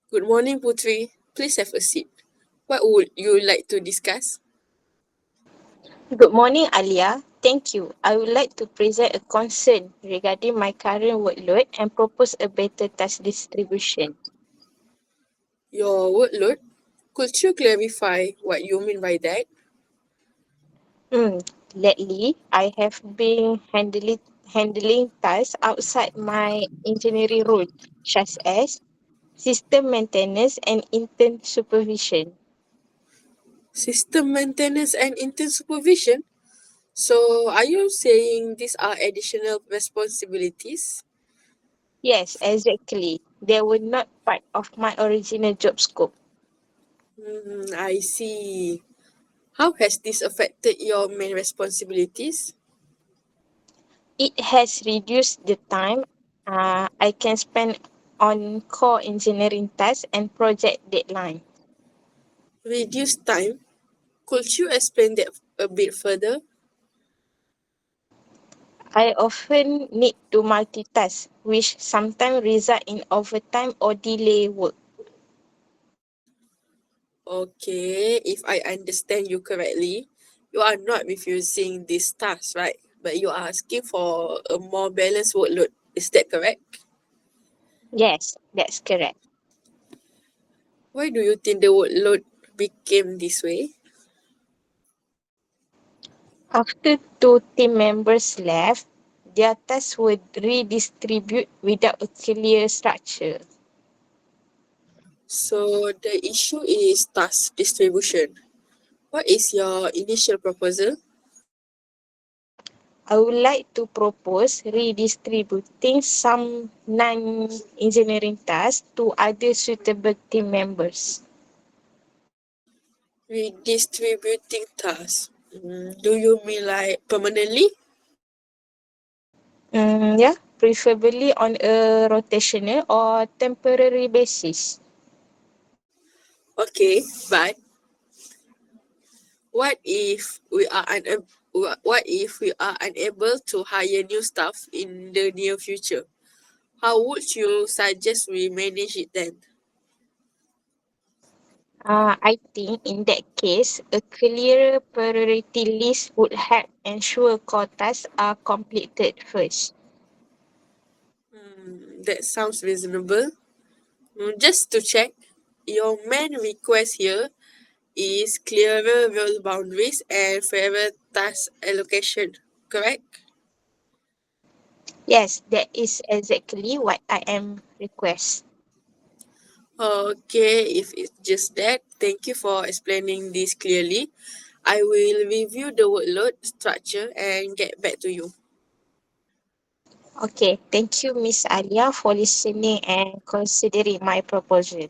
Good morning, Putri. Please have a seat. What would you like to discuss? Good morning, Alia. Thank you. I would like to present a concern regarding my current workload and propose a better task distribution. Your workload? Could you clarify what you mean by that? Hmm. Lately, I have been handling tasks outside my engineering role, such as system maintenance and intern supervision. System maintenance and intern supervision? So, are you saying these are additional responsibilities? Yes, exactly. They were not part of my original job scope. I see. How has this affected your main responsibilities? It has reduced the time I can spend on core engineering tasks and project deadline. Reduce time? Could you explain that a bit further? I often need to multitask, which sometimes result in overtime or delay work. Okay, if I understand you correctly, you are not refusing this task, right? But you are asking for a more balanced workload. Is that correct? Yes, that's correct. Why do you think the workload became this way? After two team members left, their tasks were redistributed without a clear structure. So the issue is task distribution. What is your initial proposal? I would like to propose redistributing some non-engineering tasks to other suitable team members. Redistributing tasks. Do you mean like permanently? Yeah, preferably on a rotational or temporary basis. Okay, but what if we are unable to hire new staff in the near future? How would you suggest we manage it then? I think in that case, a clear priority list would help ensure quotas are completed first. That sounds reasonable. Just to check, your main request here is clearer role boundaries and fairer task allocation, correct? Yes, that is exactly what I am request. Okay, if it's just that, thank you for explaining this clearly. I will review the workload structure and get back to you. Okay, thank you, Miss Alia, for listening and considering my proposal.